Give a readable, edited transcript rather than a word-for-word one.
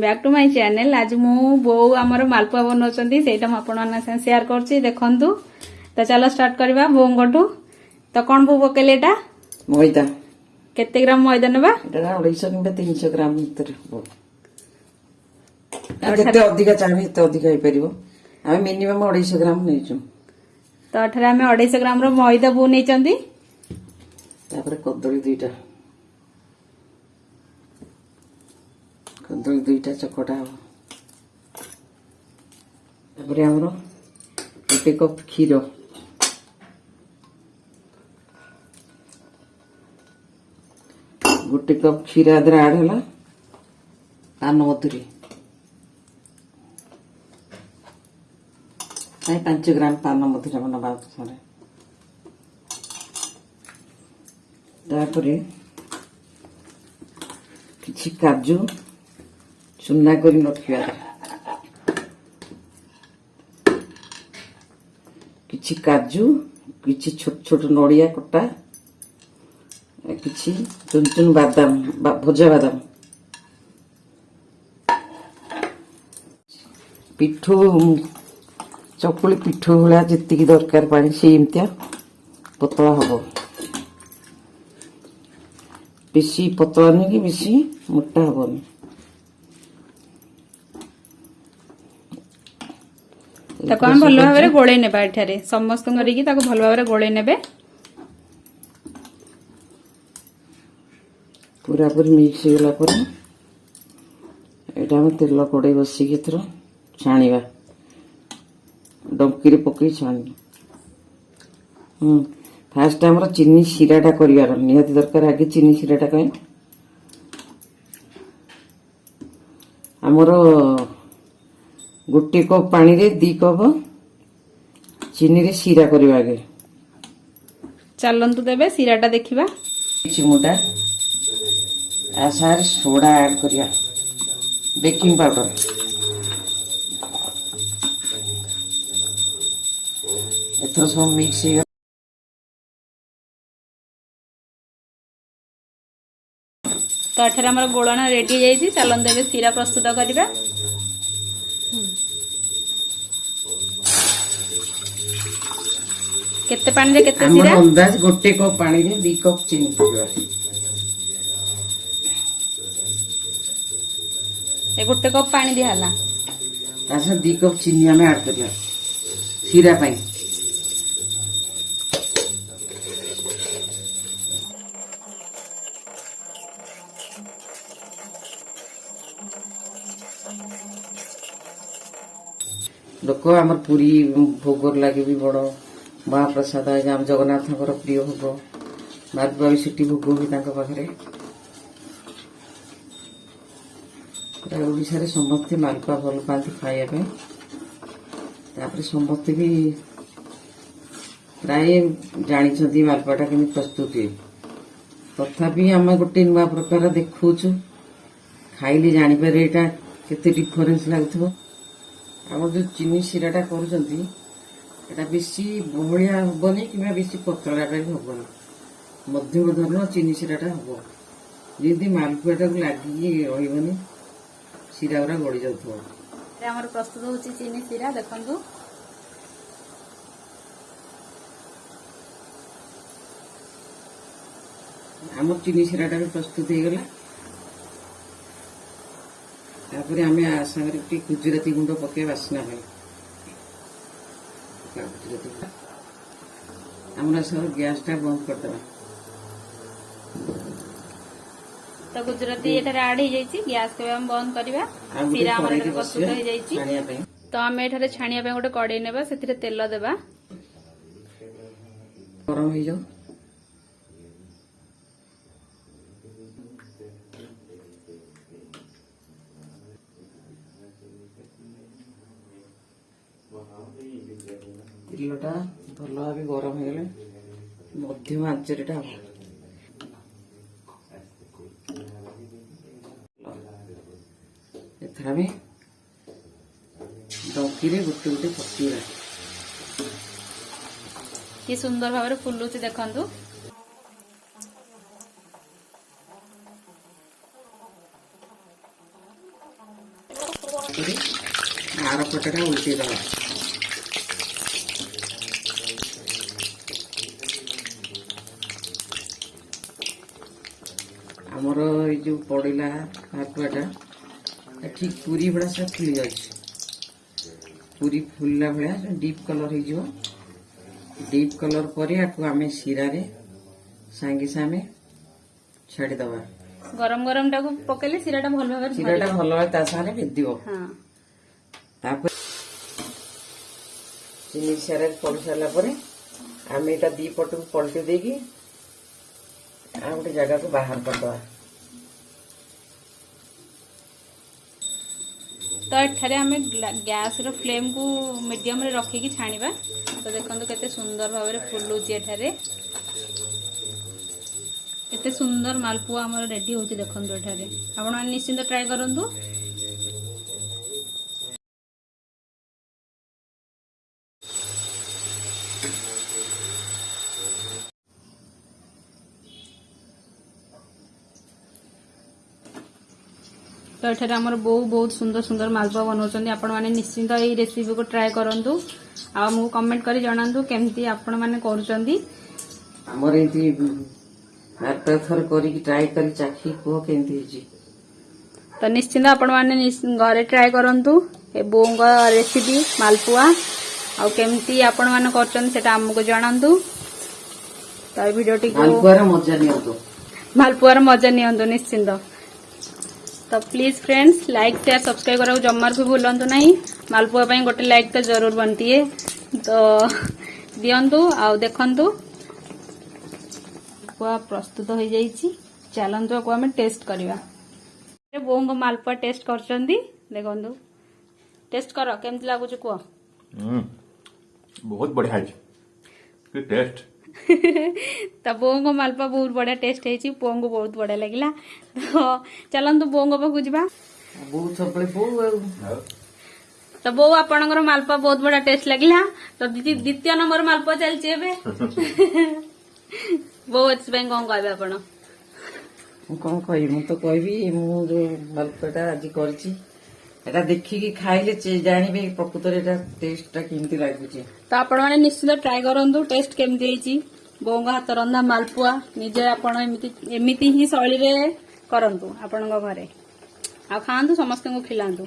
Back to my channel. आज मु बो आमर मालपुआ बनाउछंती सेटा हम आपन माने संग शेयर करछि देखंतु। तो चलो स्टार्ट करबा बोंगटू। तो कोन बो पकेले एटा मैदा केते ग्राम मैदा नेबा एटा 250 किंबा 300 ग्राम भीतर हो। जेते अधिक चाहि ते अधिक हे परिबो। हम मिनिमम 250 ग्राम नेछु। तो अठरा में 250 ग्राम रो मैदा बो नेचंती। तापर कदली दुईटा कदली दुईटा चकटा हो। तापर हमरो 1 कप खीर गोटे कप क्षीर आदर आड है पान मधुरी 5 ग्राम पान मधुरी बना तापरे किछि काजू चुना करी रखिया किछि काजू किछि छोट छोट नड़िया कटा किछि चुन चुन बादाम भजा बादाम पिठू चकुली पिठू भला जितकी दरकार पानी से इमतिया पतला हबो। बेसी पतला नहीं कि बेसी मोटा हबनी। ताको हम भलो भाबरे गोळे नेबा एठारे समस्त करिकि ताको भलो भाबरे गोळे नेबे। पूरा पूरी मिक्स होला पर एटा हम तेल कड़े बसी के थरो छाणीबा डंकी रे पकई छाणी। फास्ट हमर चीनी सिराटा करिवार नियति दरकार। आगे चीनी सिराटा कय हमर गोटे कप पानी रे 2 कप चीनी रे सिरा करिवा। आगे चलंतु देबे सिराटा देखिबा। चिमुटा आसार सोडा ऐड करिया बेकिंग पाउडर एथरो सब मिक्स हो। तो अठरा हमर गोळना रेडी जाईछि। चलन देबे सिरा प्रस्तुत करिबा। केते पानी रे केते सिरा अंदाज गोटे कप पानी रे 2 कप चीनी पड़िबा। ए गोटे कप पानी दिया हला तासे 2 कप चीनी हमें ऐड करिया सिरा पई। लोक आमर पूरी भोगर लगे भी बड़ महाप्रसाद आम जगन्नाथ प्रिय भोग मालपुआ भी सीटी भोग भी पाखे पूरा ओडिशा समस्ते मालपुआ भल पाती खाइबा तापर समस्ते भी प्राय जानी मालपुआटा केमी प्रस्तुत हुए। तथापि आम गोटे नुआ प्रकार देखुचु खाइले जापर यहाँ केते डिफरेन्स लगुव। आम जो चीनी सिराटा करा बेसी बहलिया हेनी कि बेसी पतला भी हेनी मध्यम धरण चीनी सिराटा हम जमी मालपुआटा को लगिकी रही सिरा गुरा गड़ी जाऊँ। प्रस्तुत होची चीनी सिरा देखंतु। आम चीनी सिराटा भी प्रस्तुत हो गला। तापर आम सागर गुजराती गुंड पके बास्ना आम सब गैस टा बंद करदे। तो गुजराती एठारे ऐड हो जाइछि। गैस के हम बंद करबा। सिरा हमर प्रस्तुत हो जाइछि। तो हम एठारे छानिया पे गोटे कड़ाई नेबा सेथिरे तेल देबा गरम हो जाऊ। तेलटा भल भाव गरम हो गले मध्यम आंचरेटा हम एथरा में डंकी रे गोटे गोटे पकेइबा। कि सुंदर भाव फुलुची देखंतु। ଆର ପଟଟା ଉଲ୍ଟେଇ ଦେବା। ଆମର ଏଇ ଯୋଉ ପଡିଲା ମାଲପୁଆଟା ଠିକ୍ ପୁରୀ ଭଳିଆ ସେ ଫୁଲି ଯାଉଛି। ପୁରୀ ଫୁଲିଲା ଭଳିଆ ଡିପ୍ କଲର ହେଇଯିବ। ଡିପ୍ କଲର ପରେ ଆକୁ ଆମେ ଶିରାରେ ସାଙ୍ଗେ ସାଙ୍ଗେ ଛାଡ଼ିଦବା। ଗରମ ଗରମ ଟାକୁ ପକେଇଲେ ଶିରାଟା ଭଲ ଭାବରେ ଶିରାଟା ଭଲ ଭାବେ ତା ସାଙ୍ଗରେ ଭେଦିବ। ତାପରେ ଚିନି ଶିରାରେ ପଡି ସାରିଲା ପରେ ଆମେ ଏଇଟା ଦି ପଟକୁ ପଲଟି ଦେଇକି ଆଉ ଗୋଟେ ଜାଗାକୁ ବାହାର କରିଦବା। ତ ଏଠାରେ ଆମେ ଗ୍ୟାସର ଫ୍ଲେମ୍କୁ ମିଡ଼ିୟମରେ ରଖିକି ଛାଣିବା। ତ ଦେଖନ୍ତୁ କେତେ ସୁନ୍ଦର ଭାବରେ ଫୁଲୁଛି। ଏଠାରେ କେତେ ସୁନ୍ଦର ମାଲପୁଆ ଆମର ରେଡି ହେଉଛି। ଦେଖନ୍ତୁ ଏଠାରେ ଆପଣମାନେ ନିଶ୍ଚିନ୍ତ ଟ୍ରାଏ କରନ୍ତୁ। तो ये आमर बो बहुत सुंदर सुंदर मालपुआ बनाऊँ। आपण मैंने निश्चिंत ये रेसिपी को ट्राए करूँ। आमको कमेंट कर जनातु केमती आपण मैंने करुँच। तो निश्चिंत आपण मैंने घरे ट्राए करूँ। बो रेसिपी मालपुआ आमती आपण मैंने करमको जनातु। तो वीडियो मालपुआर मजा नियंतु निश्चिंत। तो please friends like share subscribe करा जमार भी भूलु नहीं। मालपुआ ପାଇଁ गोटे लाइक तो जरूर बनती है। तो दियंतु आ देखंतु मालपुआ प्रस्तुत हो जाइए। चलंतु को हमें टेस्ट करवा। बोंग मालपुआ टेस्ट करछंती देखंतु। टेस्ट करो केमती लागुछ को। बहुत बढ़िया है कि टेस्ट। तो बोंग मालपुआ बहुत बढ़िया टेस्ट है। पुओं को बहुत बढ़िया लगिला। तो चलंतु बोंग पाखु जीवा। तो बो आपणकर मालपुआ बहुत बढ़िया टेस्ट लगिला। तो द्वितीय नंबर मालपुआ चलछि एबे। बो एथि कौन कहबे आपण। कौन कहि मु तो कहबी मु जो मालपुआटा आज करछि एटा देखिकी खाइले जानिबे प्रकृत रे एटा टेस्टटा केमती लागुछि। तो आपण माने निश्चित ट्राई करंतु टेस्ट केमती हेछि। बोंग हाथ रंधा मालपुआ निजे आपण एमिति ही शैली रे करंतु आपणक घरे आ खांतु समस्त को खिलांतु।